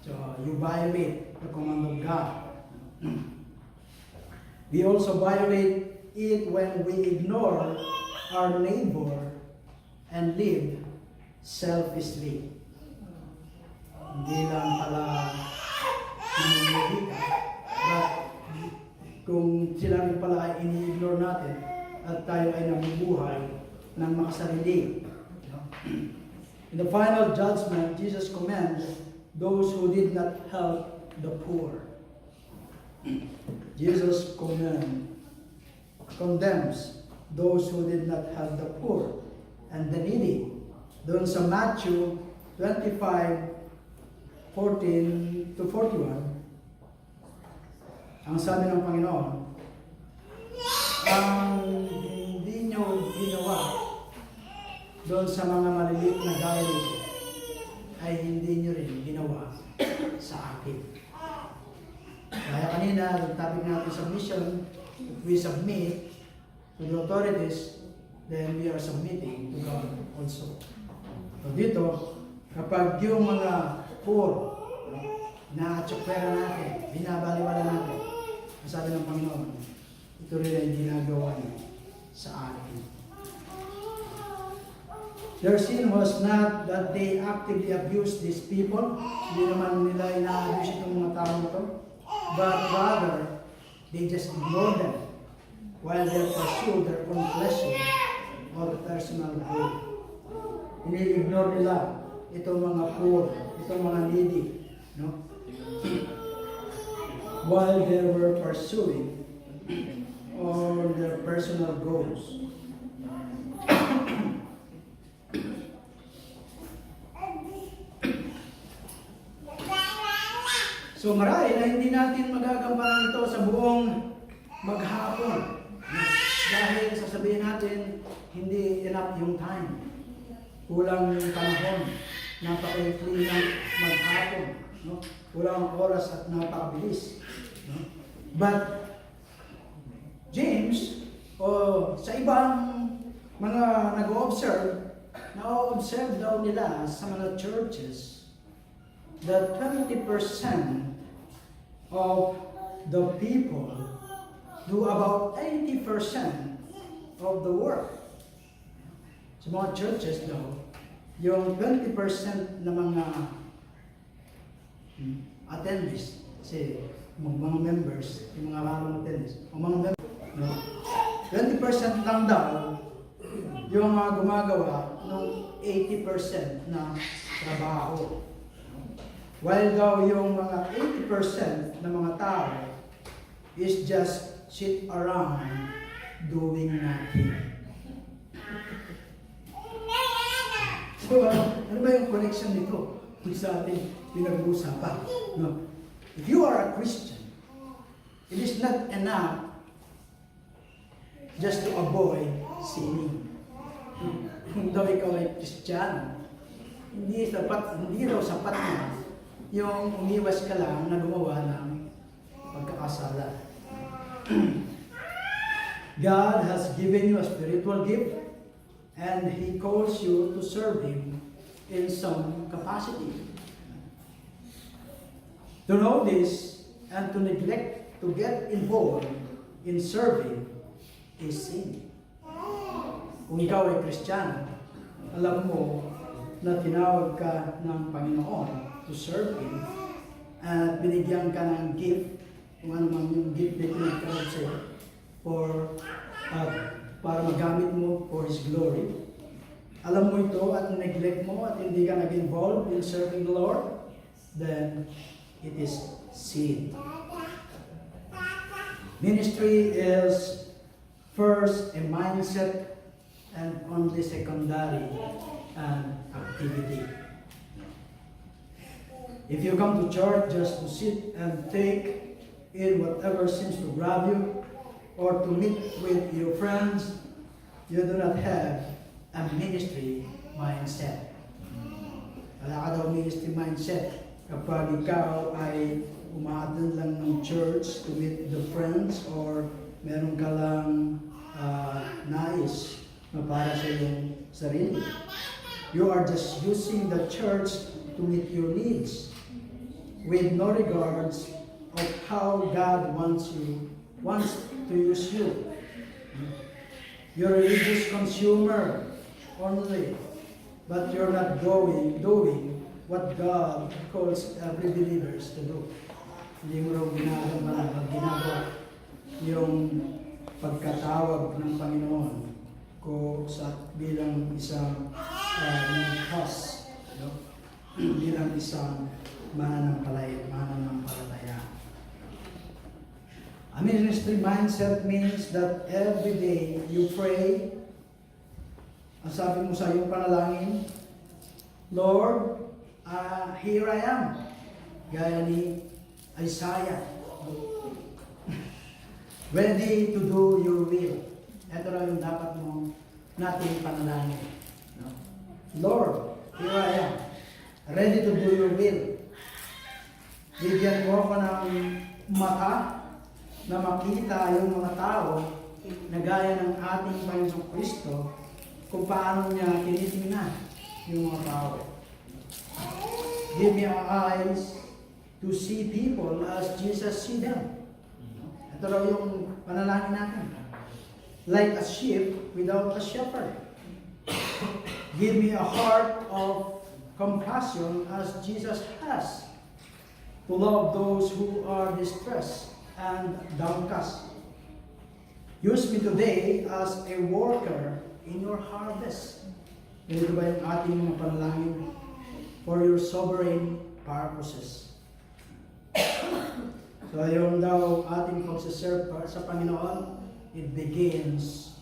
So, you violate the command of God. We also violate it when we ignore our neighbor and live selfishly. Hindi lang pala namumuhi ka, but kung sila rin pala ay ini-ignore natin at tayo ay namumuhay ng makasarili. In the final judgment, Jesus commends those who did not help the poor. Jesus condemns those who did not help the poor and the needy. Doon sa Matthew 25:14-41, ang sabi ng Panginoon, ang hindi nyo ginawa doon sa mga maliliit na gaya ay hindi nyo rin ginawa sa akin. Kaya kanina, yung topic natin submission, if we submit to the authorities, then we are submitting to God also. So dito, kapag yung mga poor, na-atsukpera natin, binabaliwala natin, ang sabi ng Panginoon, ito rin ay ginagawa niya sa akin. Their sin was not that they actively abused these people. Hindi naman nila ina-abuse itong mga tao ito. But rather, they just ignored them while they pursued their own pleasure or personal gain. Ini-ignore nila itong mga poor, itong mga needy, no? While they were pursuing all their personal goals. So marahil na hindi natin magagampanan ito sa buong maghapon. Dahil sasabihin natin, hindi enough yung time. Kulang yung panahon. Napaka-ikli na maghapon. No? Kulang ang oras at napakabilis. No? But, James, sa ibang mga nag-o-observe, na-observe daw nila sa mga churches that 20% of the people do about 80% of the work. Sa mga churches daw, yung 20% na mga attendees, kasi mga members, yung mga harang attendees, o mga members, no? 20% lang daw yung mga gumagawa ng 80% na trabaho. While daw yung mga 80% na mga tao is just sit around doing nothing. So, ano ba yung connection nito sa ating pinag-uusapan? No? If you are a Christian, it is not enough just to avoid sinning. Kung daw ikaw ay Kristiyano, hindi daw sapat na yung umiwas ka lang na gumawa ng pagkakasala. God has given you a spiritual gift and He calls you to serve Him in some capacity. To know this and to neglect to get involved in serving is sin. Kung ikaw ay Kristiyano, alam mo na tinawag ka ng Panginoon to serve Him at binigyan ka ng gift, kung ano man yung gift na pinagkaroon sa'yo, para magamit mo for His glory. Alam mo ito at neglect mo at hindi ka nag-involve in serving the Lord, then it is sin. Ministry is first a mindset and only secondary an activity. If you come to church just to sit and take in whatever seems to grab you, or to meet with your friends, you do not have a ministry mindset. Wala ka daw ministry mindset kapag ikaw ay umaattend lang ng church to meet the friends, or meron ka lang nais na para sa iyong sarili. You are just using the church to meet your needs with no regards of how God wants to use you. You're a religious consumer only, but you're not doing what God calls every believers to do. Hindi mo raw ginagawa yung pagkatawag ng Panginoon ko sa bilang isang host, bilang isang mananampalataya. A ministry mindset means that every day you pray, ang sabi mo sa iyong panalangin, Lord, here I am. Gaya ni Isaiah. Ready to do your will. Ito lang yung dapat mo nating panalangin. No? Lord, here I am. Ready to do your will. Bigyan mo ako ng mata na makita yung mga tao na gaya ng ating Panginoong Kristo kung paano niya tinitingnan yung mga tao. Give me eyes to see people as Jesus see them. Ito raw yung panalangin natin. Like a sheep without a shepherd. Give me a heart of compassion as Jesus has, to love those who are distressed and downcast. Use me today as a worker in your harvest. Ganito ba yung ating mga panalangin? For your sovereign purposes. So yung daw ating pagsaserve sa Panginoon, it begins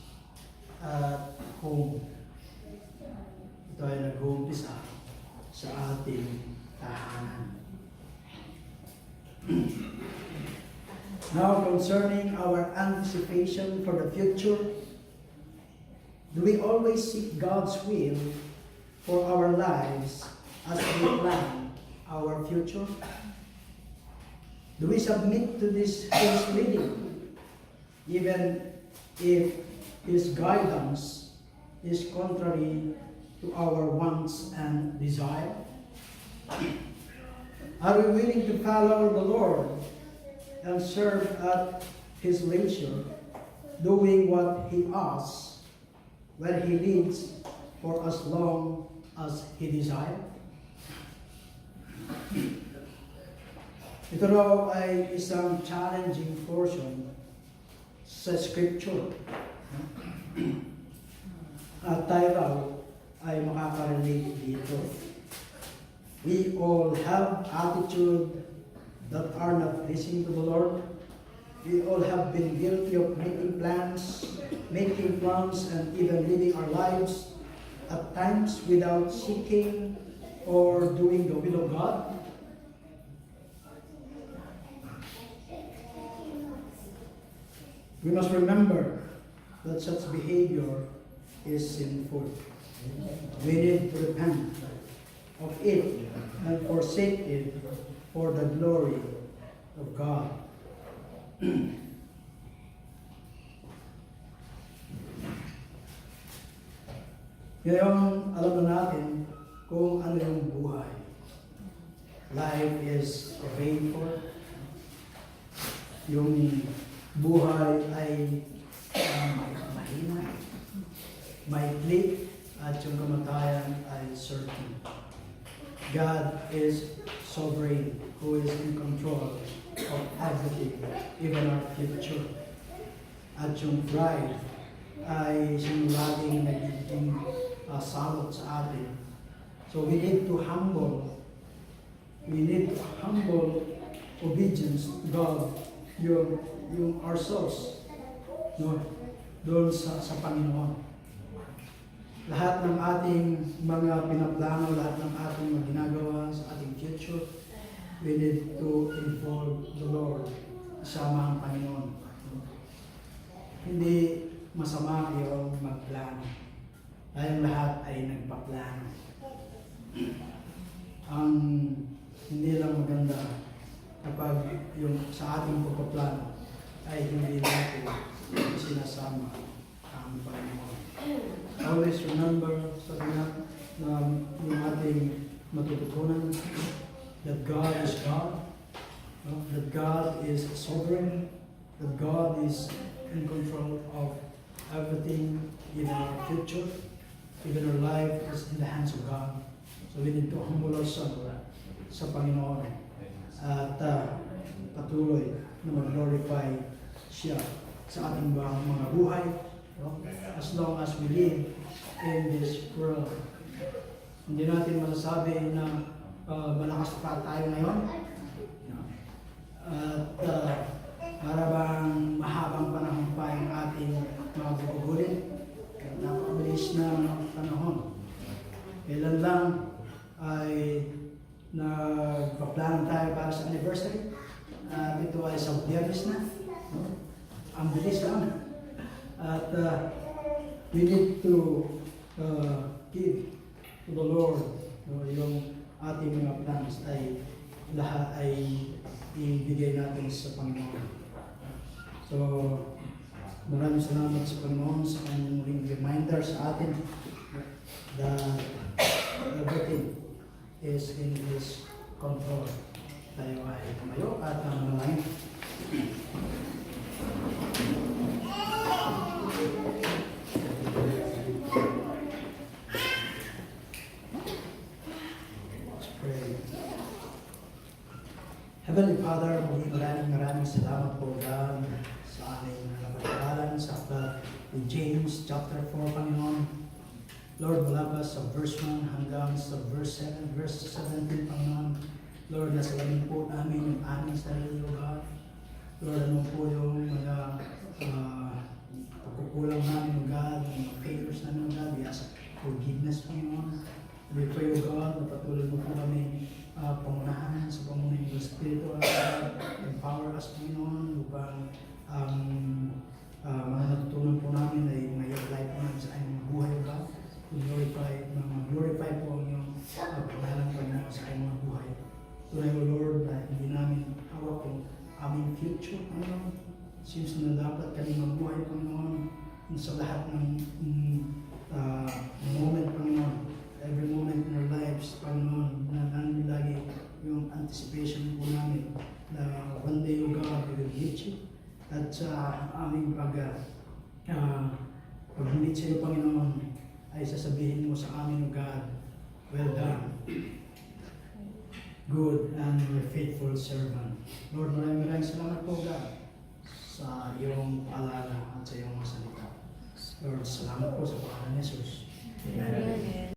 at home. Ito ay nag-uumpisa sa ating tahanan. Now concerning our anticipation for the future, do we always seek God's will for our lives as we plan our future? Do we submit to His leading, even if His guidance is contrary to our wants and desire? Are we willing to follow the Lord and serve at His leisure, doing what He asks, where He leads, for as long as He desires? Ito raw ay isang challenging portion sa Scripture. At tayo raw ay makaka-relate dito. We all have attitude that are not pleasing to the Lord. We all have been guilty of making plans, and even living our lives at times without seeking or doing the will of God. We must remember that such behavior is sinful. We need to repent of it and forsake it for the glory of God. Ngayon, alam na natin kung ano yung buhay. Life is painful. Yung buhay ay mahina, maikli, at yung kamatayan ay certain. God is sovereign, who is in control of everything, even our future. At yung pride ay siyang laging nagiging salot sa atin. So we need to humble obedience to God, yung ourselves, no? Doon sa Panginoon. Lahat ng ating mga pinaplano, lahat ng ating mga ginagawa sa ating future, we need to involve the Lord, kasama ang Panginoon. Hindi masama yung magplano. Tayong lahat ay nagpaplano. Ang hindi lang maganda kapag yung sa ating pagpaplano ay hindi natin sinasama ang Panginoon. Always remember, sabi nga, na yung ating matututunan, that God is God, that God is sovereign, that God is in control of everything, even our future, even our life is in the hands of God. So we need to humble ourselves sa Panginoon at patuloy na mag-glorify siya sa ating mga buhay, as long as we live in this world. Hindi natin masasabi na malakas pa tayo ngayon. At para bang mahabang panahon pa yung ating mga bubugulin. Napakabilis na panahon. Kailan lang ay nagpaplano tayo para sa anniversary. Ito ay sa Biyernes na. Ang bilis lang. At we need to give to the Lord yung ating mga plans ay lahat ay ibigay natin sa Panginoon. So, maraming salamat sa Panginoon sa kanyang muling reminder sa atin that everything is in His control. Tayo ay tumayo at manalangin. Heavenly Father, maraming salamat po God sa aming napag-aralan sa aklat ni James chapter 4, Panginoon. Lord, mula pa sa verse 1 hanggang sa verse 17, Panginoon. Lord, nasalamin po namin yung aming sarili, O God. Lord, ano po yung mga pagkukulang namin, O God, yung failures namin, O God. We ask forgiveness, Panginoon. We pray, O God, na patuloy mo po kami pangunahan sa pamunin ng Espiritu, empower us, Panginoon, upang Tunay mo, Lord, na hindi namin hawak kung aming future, Panginoon. Since na dapat kami mabuhay, Panginoon, sa lahat ng moment, Panginoon. Every moment in our lives, Panginoon, na namin lagi yung anticipation po namin na one day, O God, we will meet you. At sa aming pag-meet sa iyo, Panginoon, ay sasabihin mo sa amin, O God, well done, good and faithful servant. Lord, maraming salamat po, God, sa iyong paalala at sa iyong mga salita. Lord, salamat po sa pangalan ni Jesus. Amen.